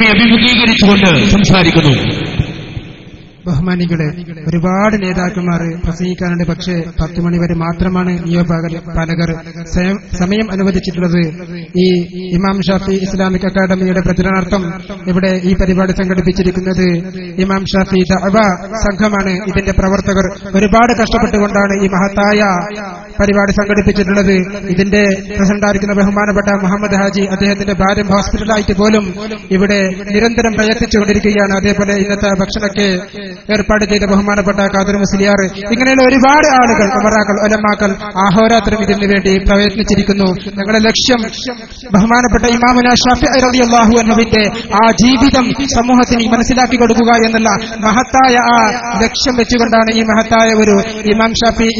നമ്മെ അഭിമുഖീകരിച്ചുകൊണ്ട് സംസാരിക്കുന്നു. ബഹുമാനികളെ, ഒരുപാട് നേതാക്കന്മാർ പ്രസംഗിക്കാനുണ്ട്. പക്ഷേ 10 മണി വരെ മാത്രമാണ് നിയമപാലകർ സമയം അനുവദിച്ചിട്ടുള്ളത്. ഈ ഇമാം ഷാഫി ഇസ്ലാമിക് അക്കാദമിയുടെ പ്രചരണാർത്ഥം ഇവിടെ ഈ പരിപാടി സംഘടിപ്പിച്ചിരിക്കുന്നത് ഇമാം ഷാഫി ദഅവ സംഘമാണ്. ഇതിന്റെ പ്രവർത്തകർ ഒരുപാട് കഷ്ടപ്പെട്ടുകൊണ്ടാണ് ഈ മഹത്തായ പരിപാടി സംഘടിപ്പിച്ചിട്ടുള്ളത്. ഇതിന്റെ പ്രസിഡന്റായിരിക്കുന്ന ബഹുമാനപ്പെട്ട മുഹമ്മദ് ഹാജി, അദ്ദേഹത്തിന്റെ ഭാര്യ ഹോസ്പിറ്റലായിട്ട് പോലും ഇവിടെ നിരന്തരം പ്രയത്നിച്ചുകൊണ്ടിരിക്കുകയാണ്. അതേപോലെ ഇന്നത്തെ ഭക്ഷണಕ್ಕೆ ഏർപ്പാട് ചെയ്ത ബഹുമാനപ്പെട്ട ഖാദിർ മുസ്ലിയാർ, ഇങ്ങനെയുള്ള ഒരുപാട് ആളുകൾ, ഉമറാക്കൾ, ഉലമാക്കൾ അഹോരാത്രം ഇതിനു വേണ്ടി പ്രയത്നിച്ചിരിക്കുന്നു. ഞങ്ങളുടെ ലക്ഷ്യം ബഹുമാനപ്പെട്ട ഇമാമുന ഷാഫിഈ റളിയല്ലാഹു അൻഹുവിന്റെ ആ ജീവിതം സമൂഹത്തിന് മനസ്സിലാക്കി കൊടുക്കുക എന്നുള്ള മഹത്തായ ആ ലക്ഷ്യം വെച്ചുകൊണ്ടാണ് ഈ മഹത്തായ ഒരു ഇമാം ഷാഫി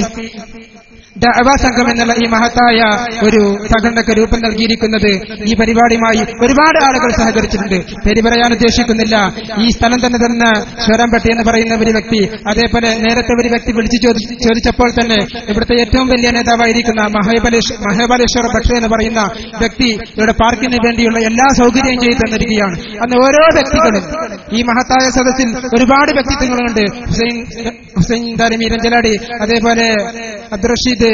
ദഅവ സംഘം എന്നുള്ള ഈ മഹത്തായ ഒരു സംഘടനക്ക് രൂപം നൽകിയിരിക്കുന്നത്. ഈ പരിപാടിയുമായി ഒരുപാട് ആളുകൾ സഹകരിച്ചിട്ടുണ്ട്. പേര് പറയാൻ ഉദ്ദേശിക്കുന്നില്ല. ഈ സ്ഥലം തന്നെ ശോരാംപട്ടി എന്ന് പറയുന്ന ഒരു വ്യക്തി, അതേപോലെ നേരത്തെ ഒരു വ്യക്തി വിളിച്ചു ചോദിച്ചപ്പോൾ തന്നെ ഇവിടുത്തെ ഏറ്റവും വലിയ നേതാവായിരിക്കുന്ന മഹേബാലേശ്വര ഭക്ഷ എന്ന് പറയുന്ന വ്യക്തി ഇവിടെ പാർക്കിന് വേണ്ടിയുള്ള എല്ലാ സൗകര്യവും ചെയ്തു തന്നിരിക്കുകയാണ്. അന്ന് ഓരോ വ്യക്തികളും ഈ മഹത്തായ സദസ്സിൽ ഒരുപാട് വ്യക്തിത്വങ്ങളുണ്ട്. ഹുസൈൻ ദാരിമി രഞ്ജലാടി, അതേപോലെ അബ്ദുൾ റഷീദ്,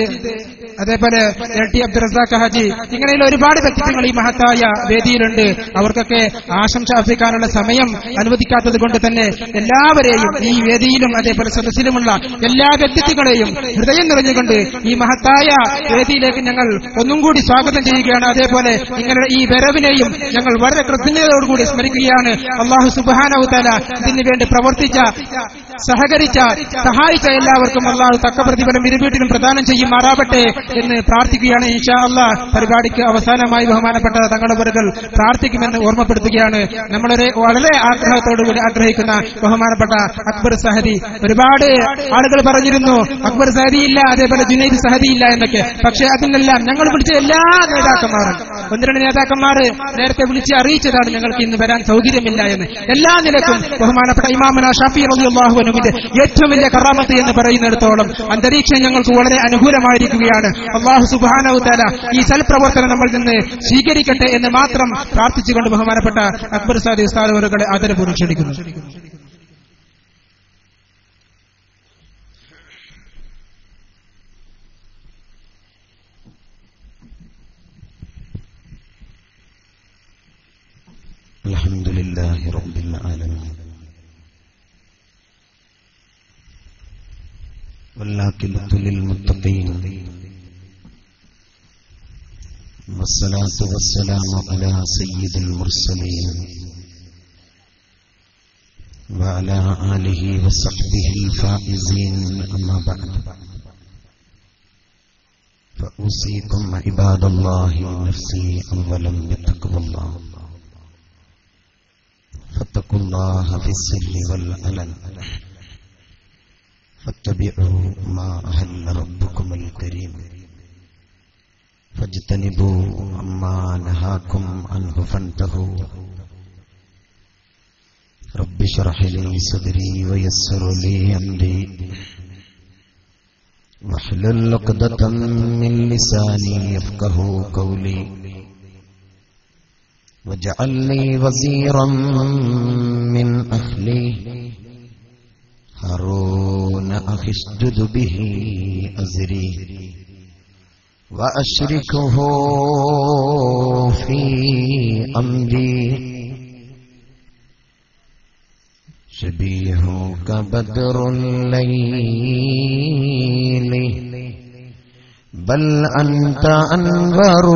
അതേപോലെ LT അബ്ദുൾ റസാഖ് ഹാജി, ഇങ്ങനെയുള്ള ഒരുപാട് വ്യക്തിത്വങ്ങൾ ഈ മഹത്തായ വേദിയിലുണ്ട്. അവർക്കൊക്കെ ആശംസ അർപ്പിക്കാനുള്ള സമയം അനുവദിക്കാത്തത് കൊണ്ട് തന്നെ എല്ലാവരെയും ഈ വേദിയിലും അതേപോലെ സദസ്സിലുമുള്ള എല്ലാ വ്യക്തിത്വങ്ങളെയും ഹൃദയം നിറഞ്ഞുകൊണ്ട് ഈ മഹത്തായ വേദിയിലേക്ക് ഞങ്ങൾ ഒന്നും കൂടി സ്വാഗതം ചെയ്യുകയാണ്. അതേപോലെ നിങ്ങളുടെ ഈ വരവിനെയും ഞങ്ങൾ വളരെ കൃതജ്ഞതയോടുകൂടി സ്മരിക്കുകയാണ്. അല്ലാഹു സുബ്ഹാനഹു വ തആല ഇതിനു വേണ്ടി പ്രവർത്തിച്ച, സഹകരിച്ച, സഹായിച്ച എല്ലാവർക്കും അല്ലാഹു തക്ക പ്രതിഫലം ഇരുവീട്ടിലും പ്രദാനം ചെയ്യുമാറാവട്ടെ എന്ന് പ്രാർത്ഥിക്കുകയാണ്. ഇൻഷാ അല്ലാഹ് പരിപാടിക്ക് അവസാനമായി ബഹുമാനപ്പെട്ട തങ്ങളവറുകൾ പ്രാർത്ഥിക്കുമെന്ന് ഓർമ്മപ്പെടുത്തുകയാണ്. നമ്മളൊരു വളരെ ആഗ്രഹത്തോടുകൂടി ആഗ്രഹിക്കുന്ന ബഹുമാനപ്പെട്ട അക്ബർ സഹദി, ഒരുപാട് ആളുകൾ പറഞ്ഞിരുന്നു അക്ബർ സഹദി ഇല്ല, അതേപോലെ ജുനൈദ് സഹദി ഇല്ല എന്നൊക്കെ. പക്ഷേ അതിനെല്ലാം ഞങ്ങൾ വിളിച്ച എല്ലാ നേതാക്കന്മാരും, 1-2 നേതാക്കന്മാർ നേരത്തെ വിളിച്ച് അറിയിച്ചതാണ് ഞങ്ങൾക്ക് ഇന്ന് വരാൻ സൗകര്യമില്ല എന്ന്. എല്ലാ നിലക്കും ബഹുമാനപ്പെട്ട ഇമാമുന ഷാഫി റളിയല്ലാഹു അൻഹുവിന്റെ ഏറ്റവും വലിയ കറാമത്ത് എന്ന് പറയുന്നിടത്തോളം അന്തരീക്ഷം ഞങ്ങൾക്ക് വളരെ അനുകൂലമായിരിക്കുകയാണ്. അല്ലാഹു സുബ്ഹാനഹു വ തആല ഈ സൽപ്രവർത്തനം നമ്മളിൽ നിന്ന് സ്വീകരിക്കട്ടെ എന്ന് മാത്രം പ്രാർത്ഥിച്ചുകൊണ്ട് ബഹുമാനപ്പെട്ട അക്ബർ സാദി ഉസ്താദ് അവരുടെ ആദരപൂർവ്വം ക്ഷണിക്കുന്നു. അൽഹംദുലില്ലാഹി റബ്ബിൽ ആലമീൻ والعاقبة للمتقين والصلاة والسلام على سيد المرسلين وعلى آله وصحبه الفائزين أما بعد فأوصيكم عباد الله ونفسي أولا بتقوى الله فاتقوا الله في السر والعلن فاتبعوا ما أهل ربكم الكريم فاجتنبوا عما نهاكم عنه فانتهوا رب اشرح لي صدري ويسر لي أمري واحلل عقدة من لساني يفقهوا قولي واجعل لي وزيرا من أهلي هارون أخي اشدد به أزري وأشركه في أمري شبيهك بدر الليل بل أنت أنور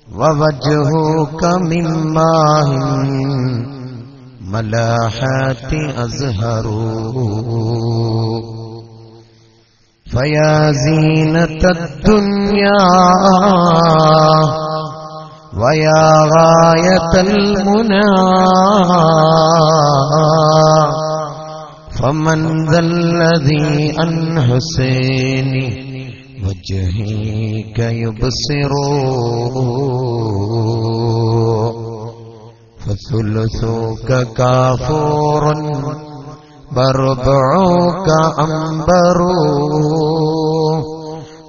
ووجهك من ماء ملاحات أزهر فيا زينة الدنيا ويا غاية المنى فمن ذا الذي عن حسين وجهك يبصر فثلثك كافور بربعك عنبر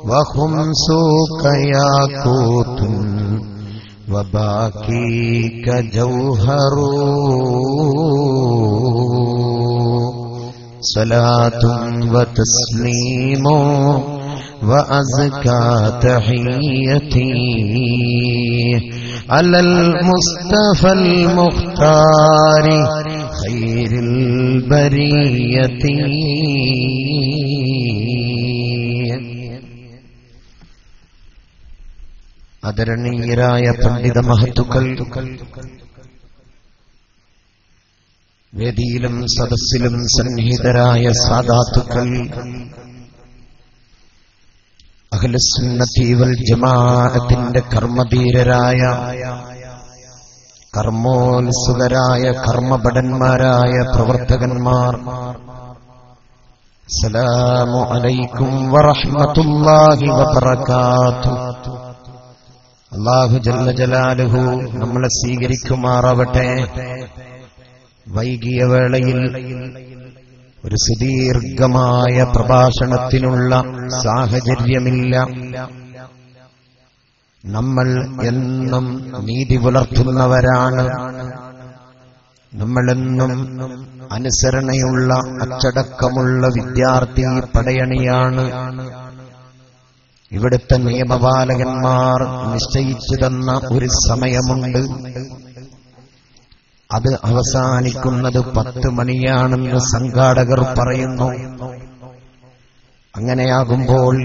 وخمسك ياقوت وباقيك جوهر صلاة وتسليم وأزكى تحيتي على المصطفى المختار خير البرية. ആദരണീയരായ പണ്ഡിത മഹത്തുക്കൾ, വേദിയിലും സദസ്സിലും സന്നിഹിതരായ സാദാത്തുക്കൾ, അഹ്ലുസുന്നത്തി വൽ ജമാഅത്തിന്റെ കർമ്മധീരരായ കർമ്മോത്സുകരായ കർമ്മഭടന്മാരായ പ്രവർത്തകന്മാർ, അസ്സലാമു അലൈക്കും വറഹ്മത്തുള്ളാഹി വബറകാതുഹു. അല്ലാഹു ജല്ല ജലാലുഹു നമ്മളെ സ്വീകരിക്കുമാറാവട്ടെ. വൈകിയ വേളയിൽ ഒരു സുദീർഘമായ പ്രഭാഷണത്തിനുള്ള സാഹചര്യമില്ല. നമ്മൾ എന്നും നീതി പുലർത്തുന്നവരാണ്. നമ്മളെന്നും അനുസരണയുള്ള അച്ചടക്കമുള്ള വിദ്യാർത്ഥി പടയണിയാണ്. ഇവിടുത്തെ നിയമപാലകന്മാർ നിശ്ചയിച്ചു തന്ന ഒരു സമയമുണ്ട്. അത് അവസാനിക്കുന്നത് 10 മണിയാണെന്ന് സംഘാടകർ പറയുന്നു. അങ്ങനെയാകുമ്പോൾ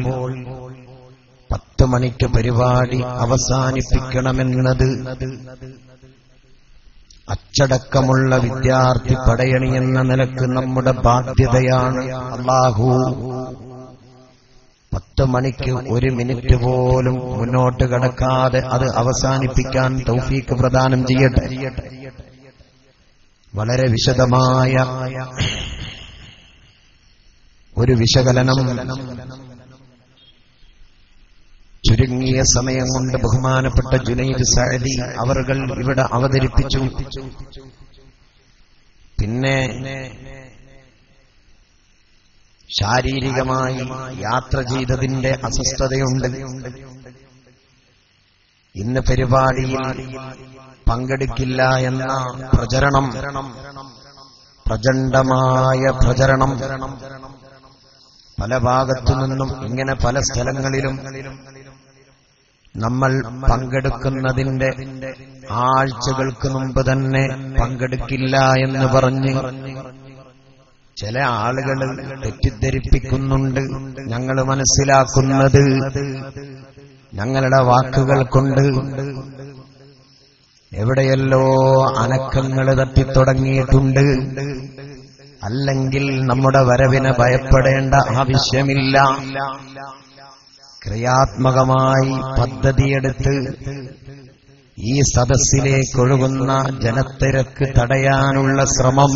10 മണിക്ക് പരിപാടി അവസാനിപ്പിക്കണമെന്നത് അച്ചടക്കമുള്ള വിദ്യാർത്ഥി പടയണി എന്ന നിലക്ക് നമ്മുടെ ബാധ്യതയാണ്. അല്ലാഹു 10 മണിക്ക് 1 മിനിറ്റ് പോലും മുന്നോട്ട് കടക്കാതെ അത് അവസാനിപ്പിക്കാൻ തൗഫീഖ് പ്രദാനം ചെയ്യട്ടെ. വളരെ വിശദമായ ഒരു വിശകലനം ചുരുങ്ങിയ സമയം കൊണ്ട് ബഹുമാനപ്പെട്ട ജുനൈദ് സഅദി അവർകൾ ഇവിടെ അവതരിപ്പിച്ചു. പിന്നെ ശാരീരികമായി യാത്ര ചെയ്തതിന്റെ അസ്വസ്ഥതയുണ്ട്. ഇന്ന് പരിപാടിയിൽ പങ്കെടുക്കില്ല എന്ന പ്രചരണം, പ്രചണ്ഡമായ പ്രചരണം പല ഭാഗത്തു നിന്നും ഇങ്ങനെ പല സ്ഥലങ്ങളിലും നമ്മൾ പങ്കെടുക്കുന്നതിന്റെ ആഴ്ചകൾക്ക് മുമ്പ് തന്നെ പങ്കെടുക്കില്ല എന്ന് പറഞ്ഞ് ചില ആളുകൾ തെറ്റിദ്ധരിപ്പിക്കുന്നുണ്ട്. ഞങ്ങൾ മനസ്സിലാക്കുന്നത് ഞങ്ങളുടെ വാക്കുകൾ കൊണ്ട് എവിടെയല്ലോ അനക്കങ്ങൾ തട്ടിത്തുടങ്ങിയിട്ടുണ്ട്. അല്ലെങ്കിൽ നമ്മുടെ വരവിനെ ഭയപ്പെടേണ്ട ആവശ്യമില്ല. ക്രിയാത്മകമായി പദ്ധതിയെടുത്ത് ഈ സദസ്സിലേക്കൊഴുകുന്ന ജനത്തിരക്ക് തടയാനുള്ള ശ്രമം,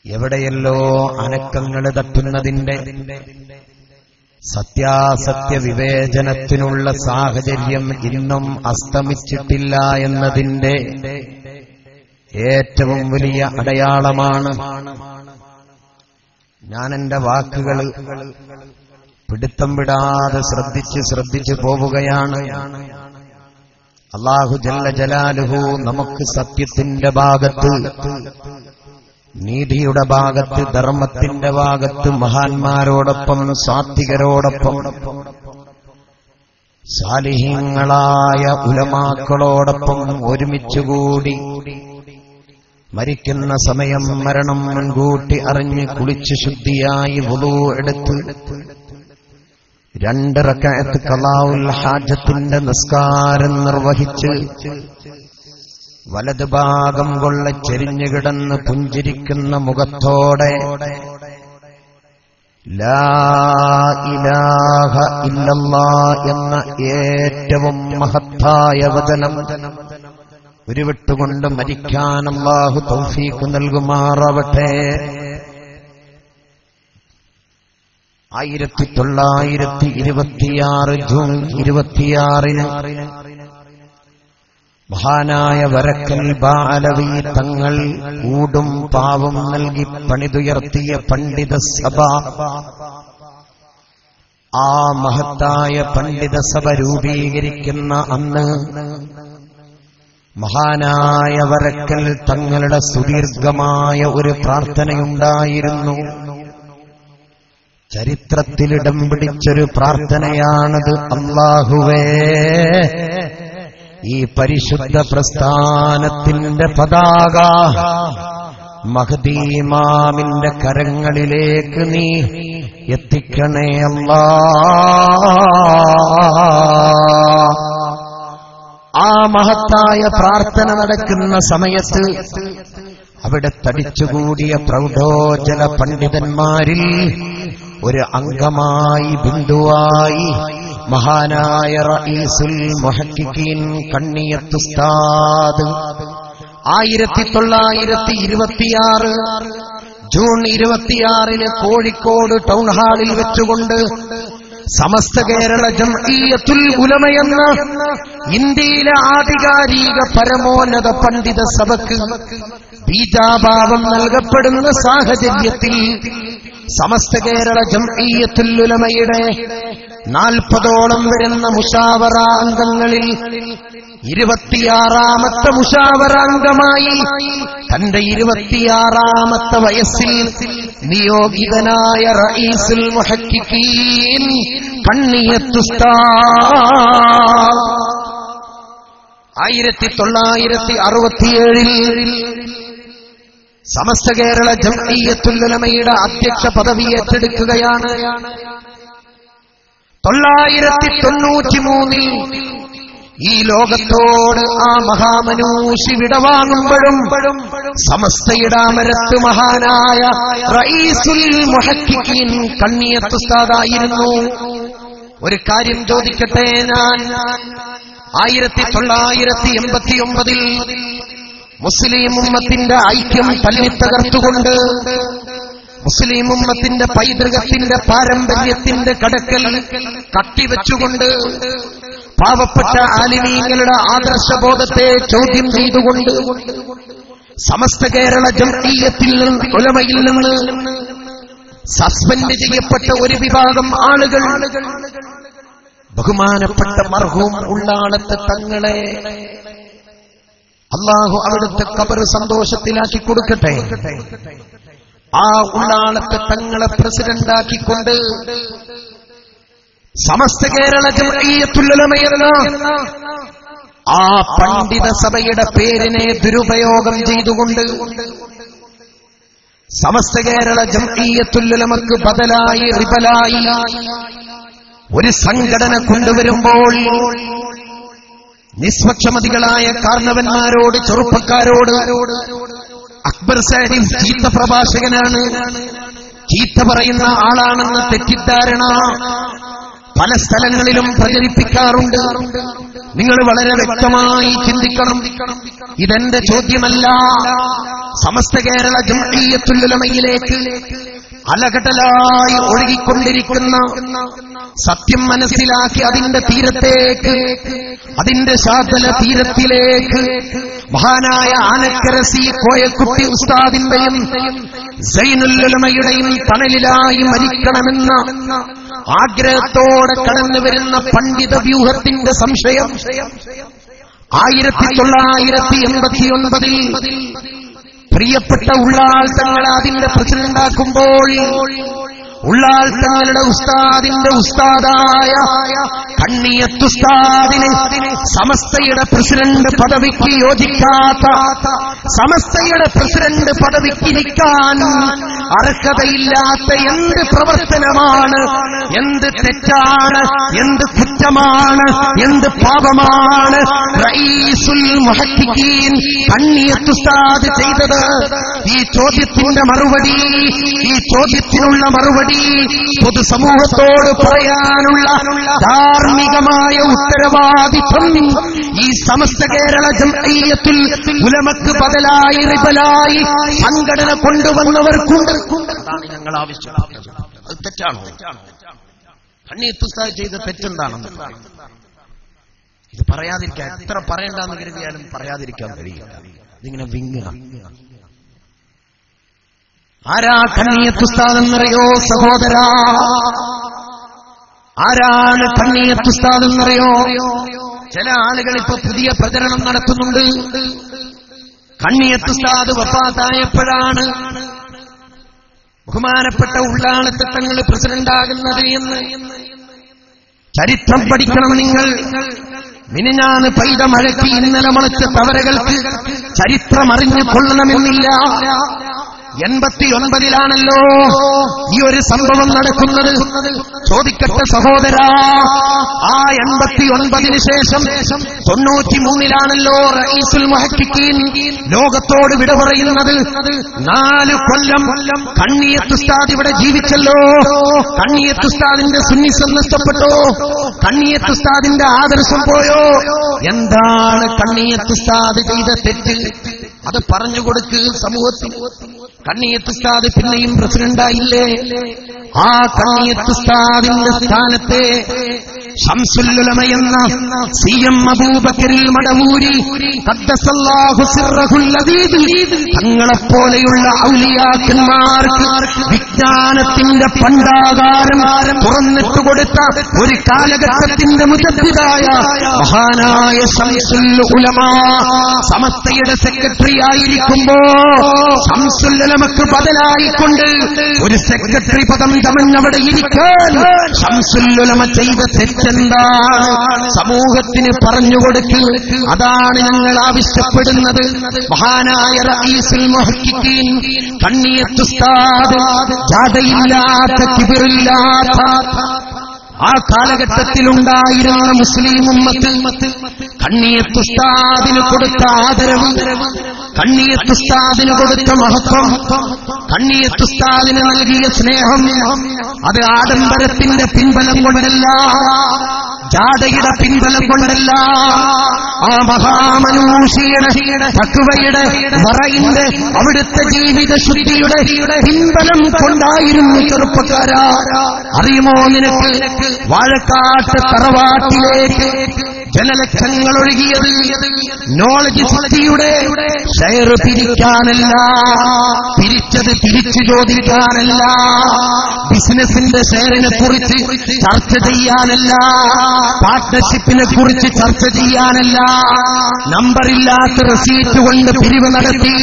എവിടെയല്ലോ അനക്കങ്ങൾ തട്ടുന്നതിന്റെ സത്യാസത്യ വിവേചനത്തിനുള്ള സാഹചര്യം ഇന്നും അസ്തമിച്ചിട്ടില്ല എന്നതിന്റെ ഏറ്റവും വലിയ അടയാളമാണ്. ഞാൻ എന്റെ വാക്കുകൾ പിടുത്തം വിടാതെ ശ്രദ്ധിച്ച് പോവുകയാണ്. അല്ലാഹു ജല്ല ജലാലുഹു നമുക്ക് സത്യത്തിന്റെ ഭാഗത്ത്, നീതിയുടെ ഭാഗത്ത്, ധർമ്മത്തിന്റെ ഭാഗത്ത് മഹാന്മാരോടൊപ്പം, സാത്വികരോടൊപ്പം, സാലിഹീങ്ങളായ ഉലമാക്കളോടൊപ്പം ഒരുമിച്ചുകൂടി മരിക്കുന്ന സമയം മരണം മുൻകൂട്ടി അറിഞ്ഞ് കുളിച്ച് ശുദ്ധിയായി വുളൂ എടുത്ത് 2 റക്അത്ത് ഖളാഉൽ ഹാജത്തിന്റെ നിസ്കാരം നിർവഹിച്ച് വലത് ഭാഗം കൊള്ള ചെരിഞ്ഞു കിടന്ന് പുഞ്ചിരിക്കുന്ന മുഖത്തോടെ ലാ ഇലാഹ ഇല്ലല്ലാഹ് എന്ന ഏറ്റവും മഹത്തായ വചനം ഉരുവിട്ടുകൊണ്ട് മരിക്കാൻ അല്ലാഹു തൗഫീഖ് നൽകുമാറാവട്ടെ. 1926 ജൂൺ 26 മഹാനായ വരക്കൽ ബാലവി തങ്ങൾ ഊടും പാവും നൽകി പണിതുയർത്തിയ പണ്ഡിത സഭ ആ മഹത്തായ പണ്ഡിത സഭ രൂപീകരിക്കുന്ന അന്ന് മഹാനായ വരക്കൽ തങ്ങളുടെ സുദീർഘമായ ഒരു പ്രാർത്ഥനയുണ്ടായിരുന്നു. ചരിത്രത്തിലിടം പിടിച്ചൊരു പ്രാർത്ഥനയാണത്. അല്ലാഹുവേ, ഈ പരിശുദ്ധ പ്രസ്ഥാനത്തിന്റെ പതാക മഹ്ദി ഇമാമിന്റെ കരങ്ങളിലേക്ക് നീ എത്തിക്കണേ അല്ലാ. ആ മഹത്തായ പ്രാർത്ഥന നടക്കുന്ന സമയത്ത് അവിടെ തടിച്ചുകൂടിയ പ്രൗഢോജ്വല പണ്ഡിതന്മാരിൽ ഒരു അംഗമായി ബിന്ദുവായി മഹാനായ റഈസുൽ മുഹഖിഖീൻ കണ്ണിയത്ത് ഉസ്താദ് 1926 ജൂൺ 26 കോഴിക്കോട് ടൗൺ ഹാളിൽ വെച്ചുകൊണ്ട് സമസ്ത കേരള ജംഇയ്യത്തുൽ ഉലമയെന്ന ഇന്ത്യയിലെ ആധികാരിക പരമോന്നത പണ്ഡിത സഭയ്ക്ക് ബീജാഭാവം നൽകപ്പെടുന്ന സാഹചര്യത്തിൽ സമസ്ത കേരള ജംഇയ്യത്തുൽ ഉലമയുടെ 40ഓളം വരുന്ന മുശാവറ അംഗങ്ങളിൽ 26ാമത്തെ മുശാവറ അംഗമായി തന്റെ 26ാമത്തെ വയസ്സിൽ നിയോഗിതനായ റഈസുൽ മുഹഖിഖീൻ കണ്ണിയത്ത് ഉസ്താദ് 1967 സമസ്ത കേരള ജംഇയ്യത്തുൽ ഉലമയുടെ അധ്യക്ഷ പദവി ഏറ്റെടുക്കുകയാണ്. 1993 ഈ ലോകത്തോട് ആ മഹാമനൂഷി വിടവാങ്ങുമ്പോഴും സമസ്തയുടെ അമരത്ത് മഹാനായ റഈസുൽ മുഹഖിഖീൻ കണ്ണിയത്ത് ഉസ്താദായിരുന്നു. ഒരു കാര്യം ചോദിക്കട്ടെ, ഞാൻ 1989 മുസ്ലിം ഉമ്മത്തിന്റെ ഐക്യം തല്ലിത്തകർത്തുകൊണ്ട് മുസ്ലിം ഉമ്മത്തിന്റെ പൈതൃകത്തിന്റെ പാരമ്പര്യത്തിന്റെ കടക്കൽ കട്ടിവെച്ചുകൊണ്ട് പാവപ്പെട്ട ആലിമീങ്ങളുടെ ആദർശബോധത്തെ ചോദ്യം ചെയ്തുകൊണ്ട് സമസ്ത കേരള ജംഇയ്യത്തിൽ ഉലമയിൽ നിന്ന് സസ്പെൻഡ് ചെയ്യപ്പെട്ട ഒരു വിഭാഗം ആളുകൾ ബഹുമാനപ്പെട്ട മർഹൂം ഉള്ളാളത്തെ തങ്ങളെ അല്ലാഹു അവിടുത്തെ ഖബർ സന്തോഷത്തിലാക്കി കൊടുക്കട്ടെ, ആ ഉള്ളാളത്തെ തങ്ങളെ പ്രസിഡന്റാക്കിക്കൊണ്ട് സമസ്ത കേരള ജംഇയ്യത്തുൽ ഉലമയെന്ന ആ പണ്ഡിത സഭയുടെ പേരിനെ ദുരുപയോഗം ചെയ്തുകൊണ്ട് സമസ്ത കേരള ജംഇയ്യത്തുൽ ഉലമക്ക് ബദലായി റിബലായി ഒരു സംഘടന കൊണ്ടുവരുമ്പോൾ നിഷ്പക്ഷമതികളായ കാരണവന്മാരോട്, ചെറുപ്പക്കാരോട് അക്ബർ സാഹിബ് ചീത്ത പ്രഭാഷകനാണ്, ചീത്ത പറയുന്ന ആളാണെന്ന തെറ്റിദ്ധാരണ പല സ്ഥലങ്ങളിലും പ്രചരിപ്പിക്കാറുണ്ട്. നിങ്ങൾ വളരെ വ്യക്തമായി ചിന്തിക്കണം. ഇതെന്റെ ചോദ്യമല്ല. സമസ്ത കേരള ജംഇയ്യത്തുൽ ഉലമയിലേക്ക് അലകടലായി ഒഴുകിക്കൊണ്ടിരിക്കുന്ന സത്യം മനസ്സിലാക്കി അതിന്റെ തീരത്തേക്ക്, അതിന്റെ ശാതല തീരത്തിലേക്ക് മഹാനായ ആനക്കര സി കോയക്കുട്ടി ഉസ്താദിന്റെയും സൈനുൽ ഉലമയുടെയും തണലിലായി മരിക്കണമെന്ന ആഗ്രഹത്തോടെ കടന്നു വരുന്ന പണ്ഡിത വ്യൂഹത്തിന്റെ സംശയം 1989 പ്രിയപ്പെട്ട ഉള്ളാൾ തങ്ങൾ അതിന്റെ പ്രസിഡന്റാക്കുമ്പോൾ ഉള്ളാൾ തങ്ങളുടെ ഉസ്താദിന്റെ ഉസ്താദായ കണ്ണിയത്ത് ഉസ്താദിന് സമസ്തയുടെ പ്രസിഡന്റ് പദവിക്ക് യോജിക്കാത്ത, സമസ്തയുടെ പ്രസിഡന്റ് പദവിക്ക് ഇരിക്കാൻ അർഹതയില്ലാത്ത എന്ത് പ്രവർത്തനമാണ്, എന്ത് തെറ്റാണ്, എന്ത് കുറ്റമാണ്, എന്ത് പാപമാണ് റഈസുൽ മുഹഖിഖീൻ കണ്ണിയത്ത് ഉസ്താദ് ചെയ്തത്? ഈ ചോദ്യത്തിന്റെ മറുപടി, ഈ ചോദ്യത്തിനുള്ള മറുപടി പൊതുസമൂഹത്തോട് പറയാനുള്ള ധാർമ്മികമായ ഉത്തരവാദിത്വം ഈ സമസ്ത കേരള ജംഇയ്യത്തുൽ ഉലമക്ക് ബദലായി റിബലായി സംഘടന കൊണ്ടുവന്നവർക്കുണ്ട്. അതാണ് ഞങ്ങൾ ആവശ്യപ്പെട്ടത്. അത് തെറ്റാണോ? കണ്ണിയത്ത് ഉസ്താദ് ചെയ്ത തെറ്റെന്താണെന്ന് ഇത് പറയാതിരിക്കാൻ, എത്ര പറയണ്ടെന്ന് കരുതിയാലും പറയാതിരിക്കാൻ കഴിയില്ല. ഇതിങ്ങനെ വിങ്ങണം. ആരാ കണ്ണിയത്ത് ഉസ്താദ് എന്നറിയോ സഹോദരാ? ആരാണ് കണ്ണിയത്ത് ഉസ്താദ് എന്നറിയോ? ചില ആളുകൾ ഇപ്പൊ പുതിയ പ്രചരണം നടത്തുന്നുണ്ട്. കണ്ണിയത്ത് ഉസ്താദ് വഫാത്തായപ്പോഴാണ് ബഹുമാനപ്പെട്ട ഉള്ളാളത്തെ തങ്ങൾ പ്രസിഡന്റാകുന്നത് എന്ന്. ചരിത്രം പഠിക്കണം നിങ്ങൾ. മിനിഞ്ഞാന്ന് പെയ്ത മഴയ്ക്ക് ഇന്നലെ മുളച്ച തവരകൾക്ക് ചരിത്രം അറിഞ്ഞു കൊള്ളണമെന്നില്ല. 89-ലാണല്ലോ ഈ ഒരു സംഭവം നടക്കുന്നത്. ചോദിക്കട്ടെ സഹോദരാ, ആ 89-ന് ശേഷം 93-ലാണല്ലോ റഈസുൽ മുഹഖിഖീൻ ലോകത്തോട് വിട പറയുന്നത്. 4 കൊല്ലം കണ്ണിയത്ത് ഉസ്താദ് ഇവിടെ ജീവിച്ചല്ലോ. കണ്ണിയത്ത് ഉസ്താദിന്റെ സുന്നിസം നഷ്ടപ്പെട്ടോ? കണ്ണിയത്ത് ഉസ്താദിന്റെ ആദർശം പോയോ? എന്താണ് കണ്ണിയത്ത് ഉസ്താദ് ചെയ്ത തെറ്റ്? അത് പറഞ്ഞുകൊടുക്ക് സമൂഹത്തിൽ. കണ്ണിയത്ത് ഉസ്താദ് പിന്നെയും പ്രസിഡന്റായില്ലേ? ആ കണ്ണിയത്ത് ഉസ്താദിന്റെ സ്ഥാനത്തെ ശംസുൽ ഉലമ എന്ന CM അബൂബക്കറിൽ മടവൂരി ഖദ്ദസല്ലാഹു സിർറഹുൽ അദീദ് തങ്ങളെപ്പോലെയുള്ള ഔലിയാക്കന്മാർക്ക് വിജ്ഞാനത്തിന്റെ പണ്ടാകാരം തുറന്നിട്ട് കൊടുത്ത ഒരു കാലഘട്ടത്തിന്റെ മുജദ്ദിദായ മഹാനായ ശംസുൽ ഉലമ സമസ്തയുടെ സെക്രട്ടറി ആയിരിക്കുമ്പോ ശംസുൽ ഉലമക്ക് ബദലായിക്കൊണ്ട് ഒരു സെക്രട്ടറി പദം തമഞ്ഞവിടെ ഇരിക്കാൻ ശംസുൽ ഉലമ ചെയ്ത തെറ്റെന്താണ് സമൂഹത്തിന് പറഞ്ഞുകൊടുക്ക്. അതാണ് ഞങ്ങൾ ആവശ്യപ്പെടുന്നത്. മഹാനായ റഈസുൽ മുഹഖിഖീൻ കണ്ണിയത്ത് ഉസ്താദ് ജാടയില്ലാത്ത കിബിറില്ലാത്ത ആ കാലഘട്ടത്തിലുണ്ടായിരുന്ന മുസ്ലിം ഉമ്മത്ത് കണ്ണിയത്ത് ഉസ്താദിന് കൊടുത്ത ആദരവ്, കണ്ണിയത്ത് ഉസ്താദിന് കൊടുത്ത മഹത്വം, കണ്ണിയത്ത് ഉസ്താദിന് നൽകിയ സ്നേഹം അത് ആഡംബരത്തിന്റെ പിൻബലം കൊണ്ടല്ല, ജാടയുടെ പിൻബലം കൊണ്ടല്ല, ആ മഹാമനൂഷിയുടെ തഖ്വയുടെ വറയിന്റെ അവിടുത്തെ ജീവിത ശുദ്ധിയുടെ പിൻബലം കൊണ്ടായിരുന്നു ചെറുപ്പക്കാരാ. അറിയുമോ നിനക്ക്? വാഴക്കാട്ട് തറവാട്ടിലേക്ക് ജനലക്ഷങ്ങൾ ഒഴുകിയത് നോളജ് സിറ്റിയുടെ ഷെയർ പിരിക്കാനല്ല, പിരിച്ചത് തിരിച്ചു ചോദിക്കാനല്ല, ബിസിനസിന്റെ ഷെയറിനെ കുറിച്ച് ചർച്ച ചെയ്യാനല്ല, പാർട്ട്ണർഷിപ്പിനെ കുറിച്ച് ചർച്ച ചെയ്യാനല്ല, നമ്പറില്ലാത്ത റെസീറ്റ് കൊണ്ട് പിരിവ് നടത്തി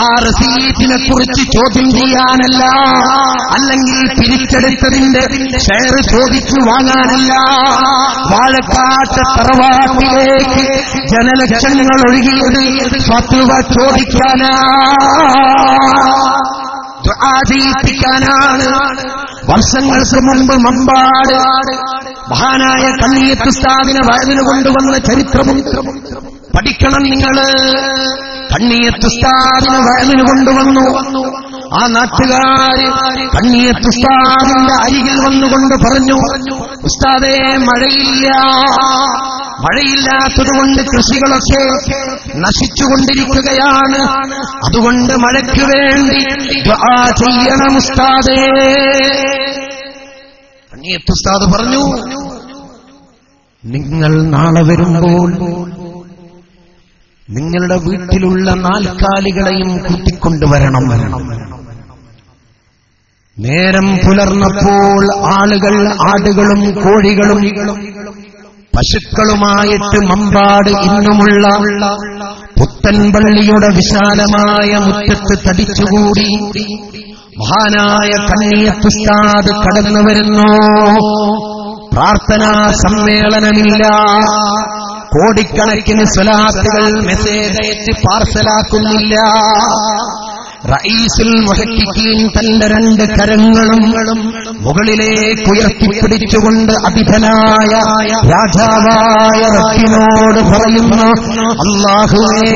ആ റെസീറ്റിനെ കുറിച്ച് ചോദ്യം ചെയ്യാനല്ല, അല്ലെങ്കിൽ പിരിച്ചെടുത്തതിന്റെ ഷെയർ ചോദിച്ചു വാങ്ങാനല്ല. വാഴക്കാട്ട് തറവാട്ടിലേക്ക് ജനലക്ഷങ്ങൾ ഒഴുകിയത് ഫത്വ ചോദിക്കാനാ, ദുആ ചെയ്യിപ്പിക്കാനാണ്. വർഷങ്ങൾക്ക് മുമ്പ് മമ്പാട് മഹാനായ കണ്ണിയത്ത് ഉസ്താദിനെ വയലിന് കൊണ്ടുവന്ന ചരിത്രമുണ്ട്. പഠിക്കണം നിങ്ങള്. കണ്ണിയത്ത് ഉസ്താദിനെ വയലിന് കൊണ്ടുവന്നു. ആ നാട്ടുകാര് കണ്ണിയത്ത് ഉസ്താദിന്റെ അരികിൽ വന്നുകൊണ്ട് പറഞ്ഞു, ഉസ്താദേ മഴയില്ല, മഴയില്ലാത്തതുകൊണ്ട് കൃഷികളൊക്കെ നശിച്ചുകൊണ്ടിരിക്കുകയാണ്, അതുകൊണ്ട് മഴയ്ക്ക് വേണ്ടി ദുആ ചെയ്യണം ഉസ്താദേ. കണ്ണിയത്ത് ഉസ്താദ് പറഞ്ഞു, നിങ്ങൾ നാളെ വരുമ്പോൾ നിങ്ങളുടെ വീട്ടിലുള്ള നാൽക്കാലികളെയും കൂട്ടിക്കൊണ്ടുവരണം. നേരം പുലർന്നപ്പോൾ ആളുകൾ ആടുകളും കോഴികളും പശുക്കളുമായിട്ട് മമ്പാട് ഇന്നുമുള്ള പുത്തൻപള്ളിയുടെ വിശാലമായ മുറ്റത്ത് തടിച്ചുകൂടി. മഹാനായ കണ്ണിയത്ത് ഉസ്താദ് കടന്നു വരുന്നു. പ്രാർത്ഥനാ സമ്മേളനമില്ല, കോടിക്കണക്കിന് സ്വലാത്തുകൾ മെസ്സേജ് അയച്ച് പാർസലാക്കുന്നില്ല. റഈസുൽ മുഹഖിഖീൻ തന്റെ 2 കരങ്ങളും മുകളിലേക്ക് ഉയർത്തിപ്പിടിച്ചുകൊണ്ട് അധിപനായ രാജാവായ റബ്ബിനോട് പറയുന്നു, അല്ലാഹുവേ,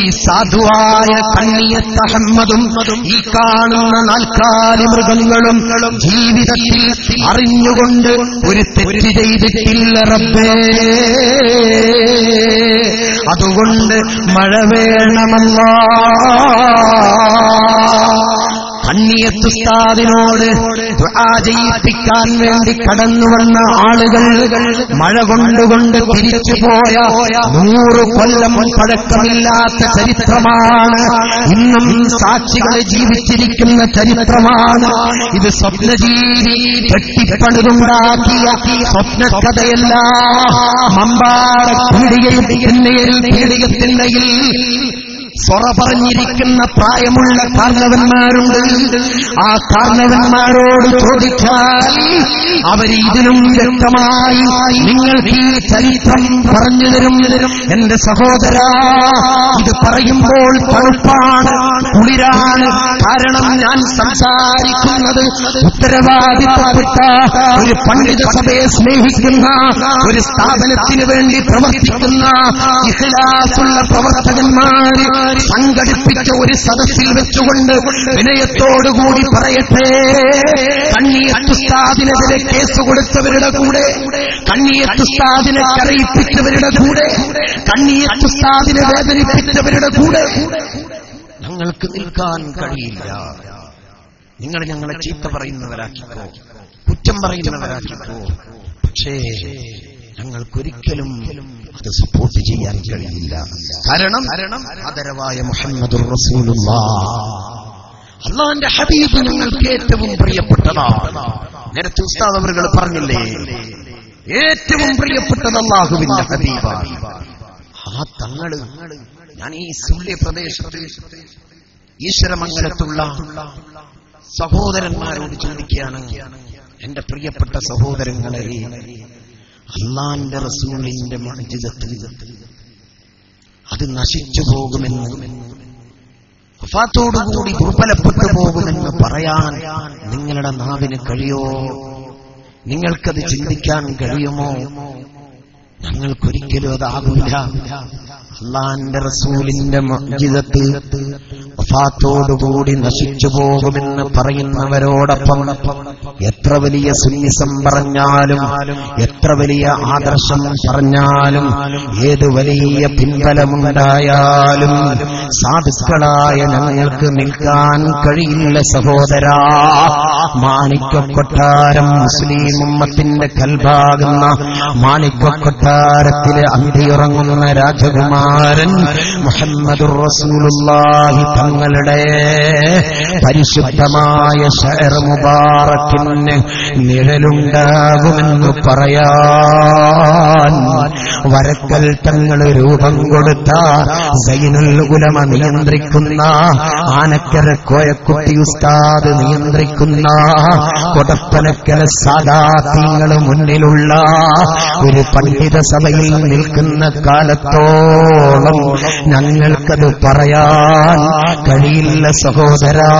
ഈ സാധുവായ കണ്ണിയത്ത് അഹമ്മദും ഈ കാണുന്ന 4 മൃഗങ്ങളും ജീവിതത്തിൽ അറിഞ്ഞുകൊണ്ട് ഒരു തെറ്റ് ചെയ്തിട്ടില്ല റബ്ബേ, അതുകൊണ്ട് മഴ വേണമല്ലാ. കണ്ണിയത്തുസ്താദിനോട് ദുആ ചെയ്യിപ്പിക്കാൻ വേണ്ടി കടന്നു വന്ന ആളുകൾ മഴ കൊണ്ടുകൊണ്ട് തിരിച്ചു പോയ 100 കൊല്ലം പഴക്കമില്ലാത്ത ചരിത്രമാണ്. ഇന്നും സാക്ഷികൾ ജീവിച്ചിരിക്കുന്ന ചരിത്രമാണ് ഇത്. സ്വപ്നജീവി കെട്ടിപ്പണിതുണ്ടാക്കിയ സ്വപ്നകഥയല്ല. മമ്പാട പീഡികത്തിന്നയിൽ സൊറ പറഞ്ഞിരിക്കുന്ന പ്രായമുള്ള കാരണവന്മാരുണ്ട്. ആ കാരണവന്മാരോട് ചോദിച്ചാൽ അവർ ഇതിനും വ്യക്തമായി നിങ്ങൾക്ക് ഈ ചരിത്രം പറഞ്ഞു തരും. എന്റെ സഹോദരാ, ഇത് പറയുമ്പോൾ തണുപ്പാണ്, കുളിരാണ്. കാരണം ഞാൻ സംസാരിക്കുന്നത് ഉത്തരവാദിത്തപ്പെട്ട ഒരു പണ്ഡിത സഭയെ സ്നേഹിക്കുന്ന ഒരു സ്ഥാപനത്തിന് വേണ്ടി പ്രവർത്തിക്കുന്ന ഇഖ്ലാസുള്ള പ്രവർത്തകന്മാർ സംഘടിപ്പിച്ച ഒരു സദസ്സിൽ വെച്ചുകൊണ്ട് വിനയത്തോടുകൂടി പറയട്ടെ, കണ്ണിയത്തുസ്താദിനെതിരെ കേസ് കൊടുത്തവരുടെ കൂടെ, കണ്ണിയത്തുസ്താദിനെ കരയിപ്പിച്ചവരുടെ കൂടെ, കണ്ണിയത്തുസ്താദിനെ വേദനിപ്പിച്ചവരുടെ കൂടെ ഞങ്ങൾക്ക് നിൽക്കാൻ കഴിയില്ല. നിങ്ങൾ ഞങ്ങളെ ചീത്ത പറയുന്നവരാക്കിക്കോ, കുറ്റം പറയുന്നവരാക്കിക്കോ, പക്ഷേ ഞങ്ങൾക്കൊരിക്കലും അത് സപ്പോർട്ട് ചെയ്യാൻ കഴിയില്ല. കാരണം ആദരവായ മുഹമ്മദുർ റസൂലുള്ളാഹ്, അല്ലാഹുവിന്റെ ഹബീബ് ഞങ്ങൾക്ക് ഏറ്റവും പ്രിയപ്പെട്ടതാണ്. നേരത്തെ ഉസ്താദ് അവர்கள் പറഞ്ഞില്ലേ, ഏറ്റവും പ്രിയപ്പെട്ടത് അല്ലാഹുവിന്റെ ഹബീബാണ്. ആ തങ്ങള്, ഞാൻ ഈ സുല്യ പ്രദേശത്ത് ഈശ്വരമംഗലത്തുള്ള സഹോദരന്മാരോട് ചോദിക്കുകയാണ്, എന്റെ പ്രിയപ്പെട്ട സഹോദരങ്ങളെ, അല്ലാഹുവിന്റെ റസൂലിന്റെ മുഅ്ജിസത്ത് അത് നശിച്ചു പോകുമെന്ന്, വഫാത്തോടുകൂടി ദുർബലപ്പെട്ടു പോകുമെന്ന് പറയാൻ നിങ്ങളുടെ നാവിന് കഴിയോ? നിങ്ങൾക്കത് ചിന്തിക്കാൻ കഴിയുമോ? ഞങ്ങൾക്കൊരിക്കലും അതാകില്ല. അല്ലാഹുവിന്റെ റസൂലിന്റെ മുഅ്ജിസത്ത് വഫാത്തോടുകൂടി നശിച്ചു പോകുമെന്ന് പറയുന്നവരോടൊപ്പം എത്ര വലിയ സുന്നിസം പറഞ്ഞാലും, എത്ര വലിയ ആദർശം പറഞ്ഞാലും, ഏത് വലിയ പിൻബലമുണ്ടായാലും സാധുക്കളായ ഞങ്ങൾക്ക് നിൽക്കാൻ കഴിയില്ല സഹോദരാ. മാണിക്യക്കൊട്ടാരം മുസ്ലിം ഉമ്മത്തിന്റെ കൽഭാകുന്ന മാണിക്യക്കൊട്ടാരത്തിലെ അന്തിയുറങ്ങുന്ന രാജകുമാരൻ മുഹമ്മദുർ റസൂലുള്ളാഹി തങ്ങളുടെ പരിശുദ്ധമായ ശഅർ മുബാറക്കിന് നിഴലുണ്ടാകുമെന്ന് പറയാൻ വരക്കൽ തങ്ങൾ രൂപം കൊടുത്ത സൈനുൽ ഉലമ നിയന്ത്രിക്കുന്ന, ആനക്കര കോയക്കുട്ടി ഉസ്താദ് നിയന്ത്രിക്കുന്ന, കൊടപ്പനക്കല സാദാത്യങ്ങൾ മുന്നിലുള്ള ഒരു പണ്ഡിത സഭയിൽ നിൽക്കുന്ന കാലത്തോളം ഞങ്ങൾക്കത് പറയാൻ കഴിയില്ല സഹോദരാ.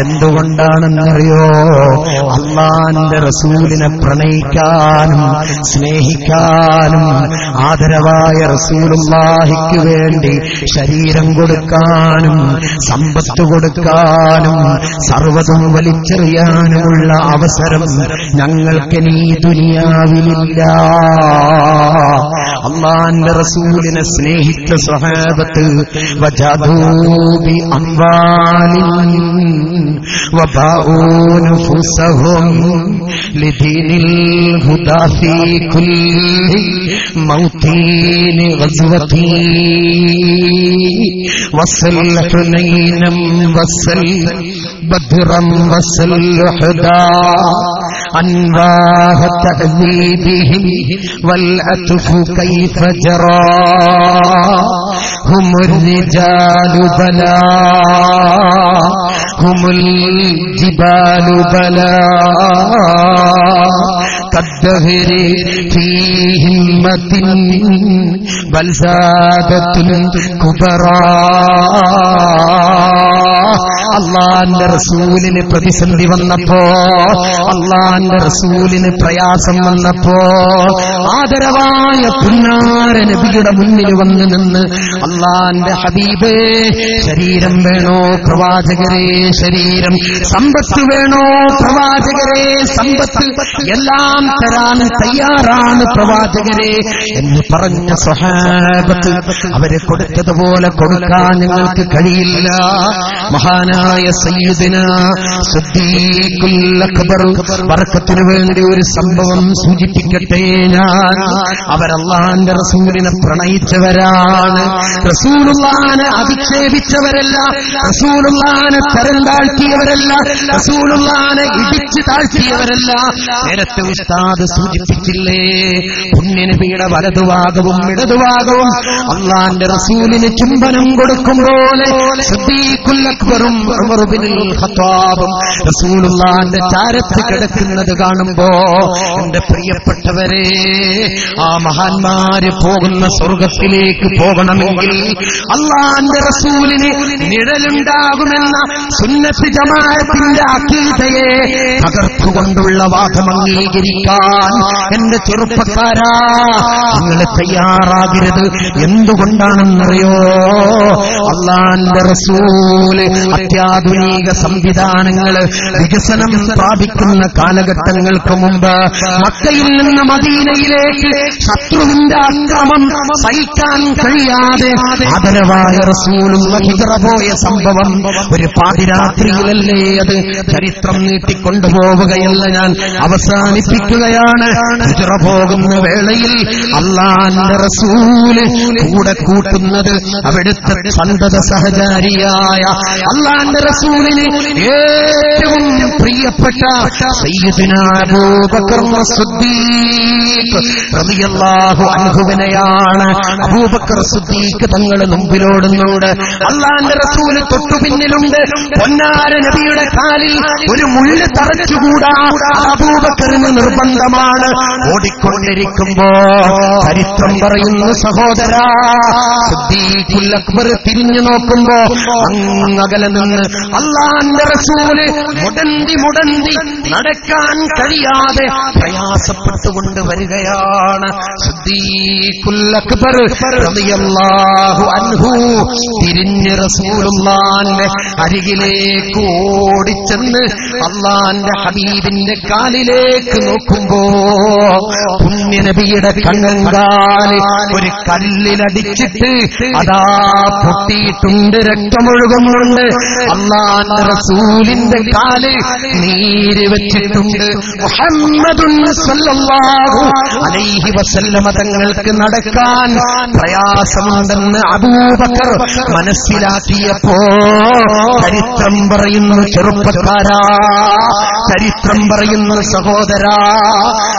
എന്തുകൊണ്ടാണെന്നറിയോ? അല്ലാഹുവിന്റെ റസൂലിനെ പ്രണയിക്കാനും സ്നേഹിക്കാനും ആദരവായ റസൂലുള്ളാഹിക്ക് വേണ്ടി ശരീരം കൊടുക്കാനും സമ്പത്ത് കൊടുക്കാനും സർവ്വതും വലിച്ചെറിയാനുമുള്ള അവസരം ഞങ്ങൾക്ക് ഈ ദുനിയാവിലില്ല. അല്ലാഹുവിന്റെ റസൂലിനെ സ്നേഹിച്ച സ്വഹാബത്ത് വജാദൂ ബി അംവാലിൻ വബാഊ നഫുസഹും ലിദീനിൽ ഹുദാ ഫീ കുല്ലി മൗതീൻ ഗസ്വതി വസൽ ഹുനൈനം വസൽ ബദ്റം വസൽ ഹുദാ أنواع تأذيبهم والأتف كيف جرى هم الرجال بلا هم الجبال بلا كالدهر في همة بل زادت كبرى. അല്ലാഹുവിന്റെ റസൂലിന് പ്രതിസന്ധി വന്നപ്പോ, അല്ലാഹുവിന്റെ റസൂലിന് പ്രയാസം വന്നപ്പോ ആദരവായ പുന്നാര നബിയുടെ മുന്നിൽ വന്ന് നിന്ന് അല്ലാഹുവിന്റെ ഹബീബേ, ശരീരം വേണോ പ്രവാചകരെ ശരീരം, സമ്പത്ത് വേണോ പ്രവാചകരെ സമ്പത്ത്, എല്ലാം തരാൻ തയ്യാറാണ് പ്രവാചകരെ എന്ന് പറഞ്ഞ സ്വഹാബത്ത് അവരെ കൊടുത്തതുപോലെ കൊടുക്കാൻ ഞങ്ങൾക്ക് കഴിയില്ല. മഹാനായ സയ്യിദുനാ സിദ്ദീഖുൽ അക്ബർ ബർക്കത്തിനു വേണ്ടി ഒരു സംഭവം സൂചിപ്പിക്കട്ടെ ഞാൻ. അവരല്ലാഹുവിന്റെ റസൂലിനെ പ്രണയിച്ചവരാണ്. റസൂലുള്ളാഹിനെ അധിക്ഷേപിച്ചവരല്ല, റസൂലുള്ളാഹിനെ തരം താഴ്ത്തിയവരല്ല, റസൂലുള്ളാഹിനെ ഇടിച്ചു താഴ്ത്തിയവരല്ല. നേരത്തെ ഉസ്താദ് സൂചിപ്പിച്ചില്ലേ, പുണ്യനബിയുടെ വലതുഭാഗവും ഇടതുഭാഗവും അല്ലാഹുവിന്റെ റസൂലിന് ചുംബനം കൊടുക്കുമ്പോലെ സിദ്ദീഖുൽ അക്ബറും ഉമർ ഇബ്നുൽ ഖത്താബും റസൂലുള്ളാഹിന്റെ ചാരത്ത് കിടക്കുന്നത് കാണുമ്പോ എന്റെ പ്രിയപ്പെട്ടവരെ, ആ മഹാന്മാര് പോകുന്ന സ്വർഗത്തിലേക്ക് പോകണമെങ്കിൽ അല്ലാഹുവിന്റെ റസൂലിന് നിഴലുണ്ടാകുമെന്ന സുന്നത്ത് ജമാഅത്തിന്റെ അഖീദയെ തകർത്തുകൊണ്ടുള്ള വാദം അംഗീകരിക്കാൻ എന്റെ ചെറുപ്പക്കാരാ നിങ്ങൾ തയ്യാറാകരുത്. എന്തുകൊണ്ടാണെന്നറിയോ? അല്ലാഹുവിന്റെ റസൂല് അത്യാധുനിക സംവിധാനങ്ങൾ വികസനം പ്രാപിക്കുന്ന കാലഘട്ടങ്ങൾക്ക് മുമ്പ് മക്കയിൽ നിന്ന് മദീനയിലേക്ക് ശത്രുവിന്റെ അക്രമം സഹിക്കാൻ കഴിയാതെ ആദരവായ റസൂലുള്ള ഹിജ്റ പോയ സംഭവം ഒരു പാതിരാത്രിയിലല്ലേ അത്? ചരിത്രം നീട്ടിക്കൊണ്ടുപോവുകയല്ല, ഞാൻ അവസാനിപ്പിക്കുകയാണ്. ഹിജ്റ പോകുന്ന വേളയിൽ അല്ലാഹുവിന്റെ റസൂല് കൂടെ കൂട്ടുന്നത് അവിടുത്തെ സന്തത സഹചാരിയായ അല്ലാഹുവിന്റെ റസൂലിന് ഏറ്റവും പ്രിയപ്പെട്ട സയ്യിദുനാ അബൂബക്കർ സിദ്ദീഖ് റളിയല്ലാഹു അൻഹുവിനെയാണ്. അബൂബക്കർ സിദ്ദീഖ് തങ്ങൾ മുമ്പിലോടുന്നുണ്ട്, അല്ലാഹുവിന്റെ റസൂൽ തൊട്ടു പിന്നിലുണ്ട്. പൊന്നാര നബിയുടെ കാലിൽ ഒരു മുള്ള് തറച്ചുകൂടാ, അബൂബക്കറിന് നിർബന്ധമാണ്. ഓടിക്കൊണ്ടിരിക്കുമ്പോ ചരിത്രം പറയുന്നു സഹോദരാ, സിദ്ദീഖുൽ അക്ബർ തിരിഞ്ഞു നോക്കുമ്പോ അങ്ങകലെ നിന്ന് അല്ലാഹുവിന്റെ റസൂല് മുടന്തി നടക്കാൻ കഴിയാതെ പ്രയാസപ്പെട്ടുകൊണ്ട് വരികയാണ്. സിദ്ദീഖുൽ അക്ബർ റളിയല്ലാഹു അൻഹു തിരിഞ്ഞ് റസൂലുള്ളാഹിന്റെ അരികിലേക്ക് ഓടിച്ചെന്ന് അല്ലാഹുവിന്റെ ഹബീബിന്റെ കാലിലേക്ക് നോക്കുമ്പോ പുണ്യനബിയുടെ കണ്ണങ്കാല് ഒരു കല്ലിലടിച്ചിട്ട് അതാ പൊട്ടിയിട്ടുണ്ട്, രക്തമൊഴുകുന്നുണ്ട്. അല്ലാഹുവിന്റെ റസൂലിന്റെ കാല് നീര് വെച്ചിട്ടുണ്ട്. മുഹമ്മദുൻ സല്ലല്ലാഹു അലൈഹി വസല്ലമ തങ്ങൾക്ക് നടക്കാൻ പ്രയാസമുണ്ടെന്ന് അബൂബക്കർ മനസ്സിലാക്കിയപ്പോ ചരിത്രം പറയുന്നു ചെറുപ്പക്കാരാ, ചരിത്രം പറയുന്നു സഹോദരാ,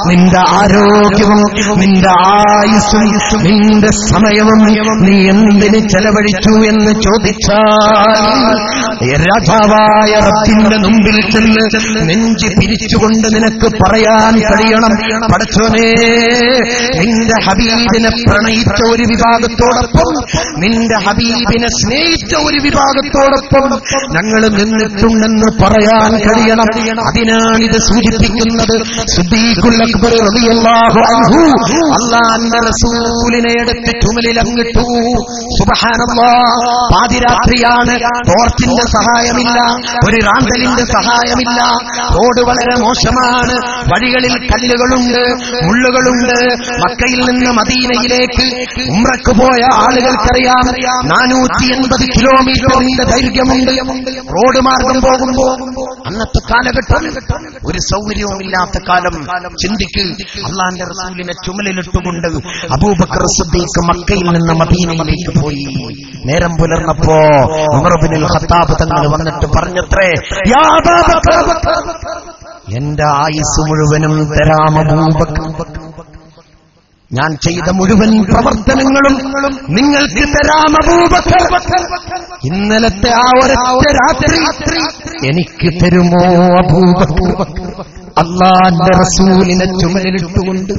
നിന്റെ ആരോഗ്യവും നിന്റെ ആയുസ്സും നിന്റെ സമയവും നീ എന്തിന് ചെലവഴിച്ചു എന്ന് ചോദിച്ചാൽ രാജാവായ റബ്ബിന്റെ മുമ്പിൽ ചെന്ന് നെഞ്ച് പിരിച്ചുകൊണ്ട് നിനക്ക് പറയാൻ കഴിയണം, പടച്ചോനേ, നിന്റെ ഹബീബിനെ പ്രണയിച്ച ഒരു വിഭാഗത്തോടൊപ്പം, നിന്റെ ഹബീബിനെ സ്നേഹിച്ച ഒരു വിഭാഗത്തോടൊപ്പം ഞങ്ങൾ നിന്നിട്ടുണ്ടെന്ന് പറയാൻ കഴിയണം. അതിനാണിത് സൂചിപ്പിക്കുന്നത്. സിദ്ദീഖുൽ അക്ബർ റളിയല്ലാഹു അൻഹു അല്ലാഹുവിന്റെ റസൂലിനെ എടുത്ത് ചുമലിൽ അങ്ങിട്ടു. സുബ്ഹാനല്ലാഹ്, പാതിരാത്രിയാണ്, ടോർച്ചിന്റെ സഹായമില്ല, ഒരു റാന്തലിന്റെ സഹായമില്ല, റോഡ് വളരെ മോശമാണ്, വഴികളിൽ കല്ലുകളുണ്ട്, മുള്ളുകളുണ്ട്. മക്കയിൽ നിന്ന് മദീനയിലേക്ക് ഉംറക്ക് പോയ ആളുകൾക്കറിയാം 480 കിലോമീറ്ററിന്റെ ദൈർഘ്യമുണ്ട് റോഡ് മാർഗം പോകുമ്പോ. അന്നത്തെ കാലഘട്ടം ഒരു സൗകര്യവുമില്ലാത്ത കാലം. ചിന്തിക്ക്, അല്ലാഹുവിന്റെ റസൂലിനെ ചുമലിലിട്ടുകൊണ്ട് അബൂബക്കർ സിദ്ദീഖ് മക്കയിൽ നിന്ന് മദീനയിലേക്ക് പോയി. നേരം പുലർന്നപ്പോ ഉമർ ഇബ്നുൽ ഖത്താബ് തങ്ങൾ വന്നിട്ട് പറഞ്ഞത്രേ, യാ അബൂബക്കർ, എന്റെ ആയുസ് മുഴുവനും തരാം അബൂബക്കർ, ഞാൻ ചെയ്ത മുഴുവൻ പ്രവർത്തനങ്ങളും നിങ്ങൾക്ക് തരാം അബൂബക്കർ, ഇന്നലത്തെ ആ ഒരൊറ്റ രാത്രി എനിക്ക് തരുമോ അബൂബക്കർ? അല്ലാഹുവിന്റെ റസൂലിനെ ചുമലിലിട്ടുകൊണ്ട്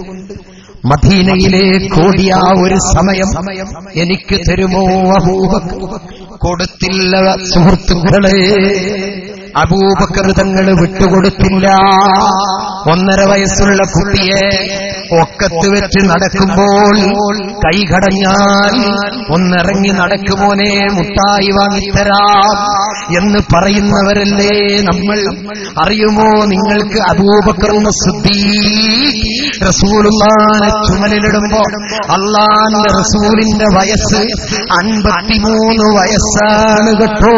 മദീനയിലേക്ക് ഓടിയ ഒരു സമയം എനിക്ക് തരുമോ അബൂബക്കർ? കൊടുത്തില്ല സുഹൃത്തുക്കളെ, അബൂബക്കർ തങ്ങൾ വിട്ടുകൊടുത്തില്ല. 1.5 വയസ്സുള്ള കുട്ടിയെ ഒക്കത്ത് വെച്ച് നടക്കുമ്പോൾ കൈ കടഞ്ഞാൽ ഒന്നിറങ്ങി നടക്കുമോനെ മുട്ടായി വാങ്ങിത്തരാം എന്ന് പറയുന്നവരല്ലേ നമ്മൾ. അറിയുമോ നിങ്ങൾക്ക് അബൂബക്കർ സിദ്ദീഖ് റസൂലുള്ളാഹിനെ ചുമലിലിടുമ്പോ അല്ലാഹുവിന്റെ റസൂലിന്റെ വയസ്സ് 53 വയസ്സാണ് കേട്ടോ.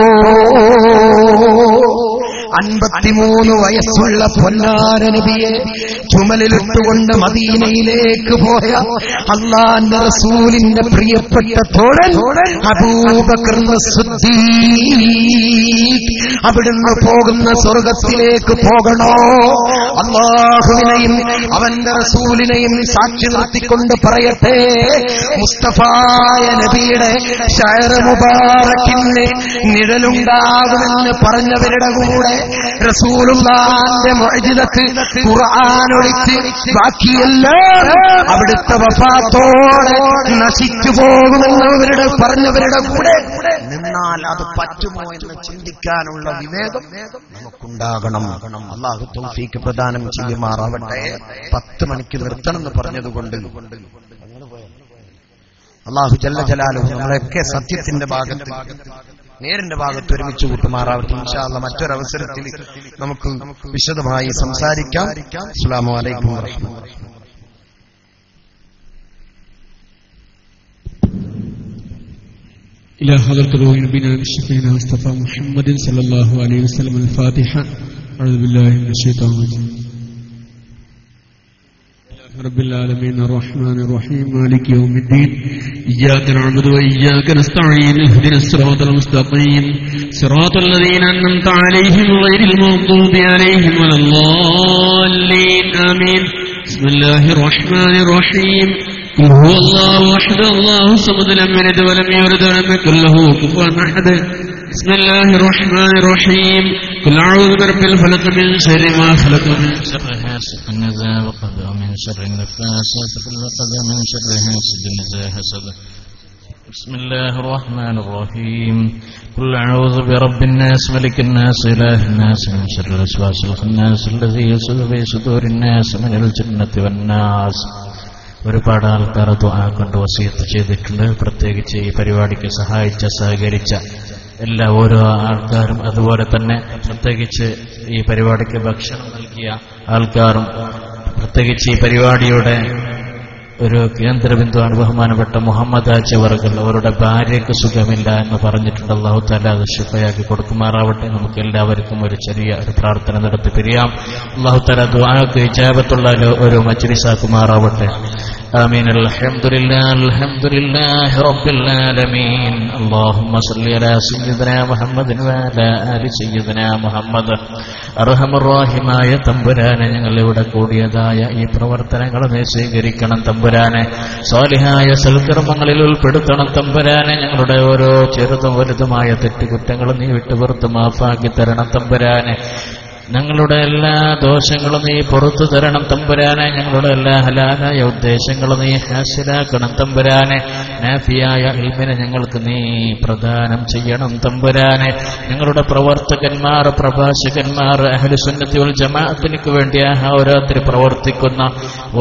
53 വയസ്സുള്ള പൊന്നാര നബിയെ ചുമലിലിട്ടുകൊണ്ട് മദീനയിലേക്ക് പോയ അല്ലാഹുവിന്റെ റസൂലിന്റെ പ്രിയപ്പെട്ട തോഴൻ അബൂബക്കർ സിദ്ദീഖ് അവിടുന്ന് പോകുന്ന സ്വർഗത്തിലേക്ക് പോകണോ? അല്ലാഹുവിനെയും അവന്റെ റസൂലിനെയും സാക്ഷി നിർത്തിക്കൊണ്ട് പറയട്ടെ, മുസ്തഫായ നബിയുടെ ശഅർ മുബാറക്കിന് നിഴലുണ്ടാകുമെന്ന് പറഞ്ഞവരുടെ കൂടെ റസൂലുള്ളാഹിന്റെ മുഅ്ജിസത്ത് ഖുർആൻ ഒഴിച്ച് ബാക്കിയെല്ലാം അവിടുത്തെ വഫാത്തോടെ നശിച്ചു പോകുമെന്നവരുടെ പറഞ്ഞവരുടെ കൂടെ നിന്നാൽ അത് പറ്റുമോ എന്ന് ചിന്തിക്കാനുള്ള വിവേകം നമുക്കുണ്ടാകണം. അല്ലാഹു തൗഫീഖ് പ്രദാനം ചെയ്യുമാറാവട്ടെ. 10 മണിക്ക് നിർത്തണമെന്ന് പറഞ്ഞതുകൊണ്ട് അല്ലാഹു ജല്ല ജലാലുഹു നമ്മളെയൊക്കെ സത്യത്തിന്റെ ഭാഗത്ത് നേരിന്റെ ഭാഗത്ത് ഒരുമിച്ച് കൂട്ടുമാറാവട്ടെ. ഇൻഷാ അല്ലാഹ് മറ്റൊരവസരത്തിൽ നമുക്ക് വിശദമായി സംസാരിക്കാം. അസ്സലാമു അലൈക്കും വറഹ്മത്തുള്ളാഹി. إلى حضرة روح نبينا الشفينا مصطفى محمد صلى الله عليه وسلم. الفاتحة. أعوذ بالله من الشيطان الرجيم. رب العالمين الرحمن الرحيم مالك يوم الدين إياك نعبد وإياك نستعين اهدنا الصراط المستقيم صراط الذين أنعمت عليهم غير المغضوب عليهم ولا الضالين آمين. بسم الله الرحمن الرحيم. قل هو الله أحد الله الصمد لم يلد ولم يولد ولم يكن له كفوا أحد. بسم الله الرحمن الرحيم. قل أعوذ برب الفلق من شر ما خلق من شر حاسد إذا وقب ومن شر النفاثات في العقد ومن شر حاسد إذا حسد. بسم الله الرحمن الرحيم. قل أعوذ برب الناس ملك الناس إله الناس من شر الوسواس الخناس الذي يوسوس في صدور الناس من الجنة والناس. ഒരുപാട് ആൾക്കാർ ദുആ കൊണ്ട് വസിയത്ത് ചെയ്തിട്ടുണ്ട്. പ്രത്യേകിച്ച് ഈ പരിപാടിക്ക് സഹായിച്ച സഹകരിച്ച ഓരോ ആൾക്കാരും, അതുപോലെ തന്നെ പ്രത്യേകിച്ച് ഈ പരിപാടിക്ക് ഭക്ഷണം നൽകിയ ആൾക്കാരും, പ്രത്യേകിച്ച് ഈ പരിപാടിയുടെ ഒരു കേന്ദ്രബിന്ദുവാണ് ബഹുമാനപ്പെട്ട മുഹമ്മദ് ആച്ചി വർഗൽ. അവരുടെ ഭാര്യയ്ക്ക് സുഖമില്ല എന്ന് പറഞ്ഞിട്ടുണ്ട്. അല്ലാഹു തആല അത് ശിഫയാക്കി കൊടുക്കുമാറാവട്ടെ. നമുക്ക് എല്ലാവർക്കും ഒരു ചെറിയ പ്രാർത്ഥന നടത്തി പിരിയാം. അല്ലാഹു തആല ദുആക്ക് ഇജാബത്തുള്ള ഒരു മജ്ലിസാക്കുമാറാവട്ടെ. آمين. الحمد لله رب العالمين. اللهم صل على سيدنا محمد وعلى آل سيدنا محمد. അർഹമർറഹീമായ തമ്പുരാനെ, ഞങ്ങളിവിടെ കൂടിയതായ ഈ പ്രവർത്തനങ്ങൾ നീ സ്വീകരിക്കണം തമ്പുരാനെ. സ്വാലിഹായ സൽക്കർമ്മങ്ങളിൽ ഉൾപ്പെടുത്തണം തമ്പുരാനെ. ഞങ്ങളുടെ ഓരോ ചെറുതും വലുതുമായ തെറ്റുകുറ്റങ്ങളും നീ വിട്ടുപുറത്ത് മാഫാക്കി തരണം തമ്പുരാനെ. ഞങ്ങളുടെ എല്ലാ ദോഷങ്ങളും നീ പുറത്തു തരണം തമ്പുരാനെ. ഞങ്ങളുടെ എല്ലാ ഹലാലായ ഉദ്ദേശങ്ങളും നീ ഹാസിലാക്കണം തമ്പുരാനെ. നാഫിയായ ഇൽമിനെ ഞങ്ങൾക്ക് നീ പ്രദാനം ചെയ്യണം തമ്പുരാനെ. ഞങ്ങളുടെ പ്രവർത്തകന്മാർ, പ്രഭാഷകന്മാർ, അഹ്ലു സുന്നത്തി വൽ ജമാഅത്തിനു വേണ്ടി അഹോരാത്രി പ്രവർത്തിക്കുന്ന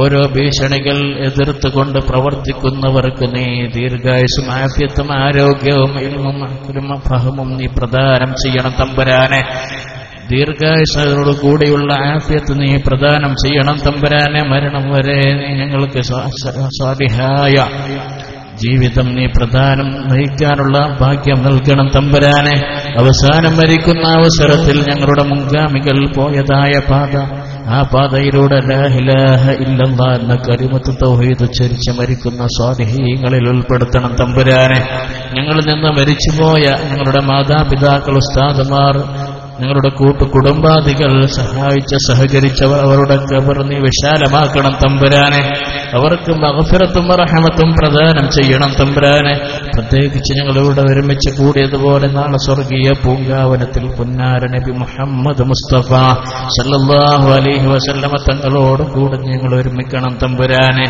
ഓരോ ഭീഷണികൾ എതിർത്തുകൊണ്ട് പ്രവർത്തിക്കുന്നവർക്ക് നീ ദീർഘായുസ്സും ആഫിയത്തും ആരോഗ്യവും ഇൽമും അഖ്ലും ഫഹമും നീ പ്രദാനം ചെയ്യണം തമ്പുരാനെ. ദീർഘായുസ്സോടു കൂടിയുള്ള ആഫിയത്ത് നീ പ്രദാനം ചെയ്യണം തമ്പുരാനെ. മരണം വരെ നീ ഞങ്ങൾക്ക് സാലിഹായ ജീവിതം നീ പ്രദാനം നയിക്കാനുള്ള ഭാഗ്യം നൽകണം തമ്പുരാനെ. അവസാനം മരിക്കുന്ന അവസരത്തിൽ ഞങ്ങളുടെ മുൻഗാമികൾ പോയതായ പാത, ആ പാതയിലൂടെ ലാ ഇലാഹ ഇല്ലല്ലാഹ് എന്ന കലിമത്ത് തൗഹീദ് ഉച്ചരിച്ച് മരിക്കുന്ന സ്വാലിഹീങ്ങളിൽ ഉൾപ്പെടുത്തണം തമ്പുരാനെ. ഞങ്ങളിൽ നിന്ന് മരിച്ചുപോയ ഞങ്ങളുടെ മാതാപിതാക്കൾ, ഉസ്താദുമാർ, ഞങ്ങളുടെ കുടുംബാദികൾ, സഹകരിച്ചവർ, അവരുടെ ഖബർ നീ വിശാലമാക്കണം തമ്പുരാനെ. അവർക്ക് മഗ്ഫിറത്തും റഹ്മത്തും പ്രദാനം ചെയ്യണം തമ്പുരാനെ. പ്രത്യേകിച്ച് ഞങ്ങളിവിടെ ഒരുമിച്ച് കൂടിയതുപോലെ നാളെ സ്വർഗീയ പൂങ്കാവനത്തിൽ പുന്നാര നബി മുഹമ്മദ് മുസ്തഫ സല്ലല്ലാഹു അലൈഹി വസല്ലമ തങ്ങളോട് കൂടെ ഞങ്ങൾ ഒരുമിക്കണം തമ്പുരാനെ.